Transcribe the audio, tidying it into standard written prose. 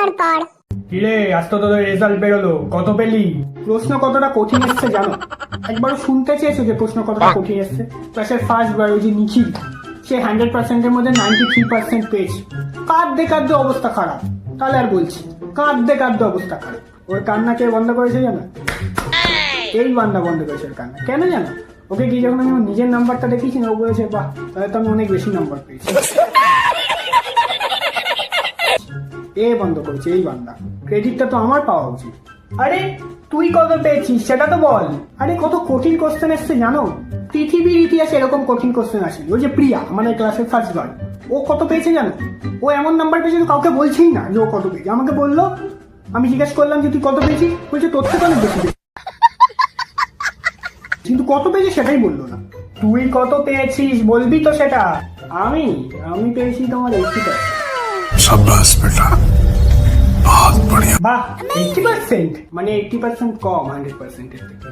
বছর পর। কিরে, আজ তো তোদের রেজাল্ট বেরোলো, কত পেলি? প্রশ্ন কতটা কঠিন এসছে জানো? একবারও শুনতে চেয়েছো যে প্রশ্ন কতটা কঠিন এসছে? ক্লাসের ফার্স্ট বার ওই যে নিখিল, সে 100%-এর মধ্যে 93% পেয়েছে। কাঁদতে কাঁদতে অবস্থা খারাপ। তাহলে আর বলছি, কাঁদতে কাঁদতে অবস্থা খারাপ। ওর কান্না কে বন্ধ করেছে জানো? এই বান্দা বন্ধ করেছে ওর কান্না। কেন জানো? ওকে কি যখন আমি ওর নিজের নাম্বারটা দেখিয়েছি না, ও বলেছে বাহ, তাহলে তো আমি অনেক বেশি নাম্বার পেয়েছি। এ বন্ধ করেছে এই বান্দা। ক্রেডিটটা তো আমার পাওয়া উচিত। আরে তুই কত পেয়েছিস সেটা তো বল। আরে কত কঠিন কোশ্চেন এসছে জানো? পৃথিবীর ইতিহাসে এরকম কঠিন কোশ্চেন আসেনি। ওই যে প্রিয়া, আমাদের ক্লাসের ফার্স্ট গার্ল, ও কত পেয়েছে জানো? ও এমন নাম্বার পেয়েছে কাউকে বলছেই না যে ও কত পেয়েছে। আমাকে বললো, আমি জিজ্ঞেস করলাম যে তুই কত পেয়েছিস, বলছে তোর থেকে অনেক বেশি পেয়েছি। কিন্তু কত পেয়েছিস সেটাই বললো না। তুই কত পেয়েছিস বলবি তো সেটা। আমি আমি পেয়েছি তোমার 80%। शाबाश बेटा, बहुत बढ़िया। বাহ, 80%, মানে 80% কম 100% এর থেকে।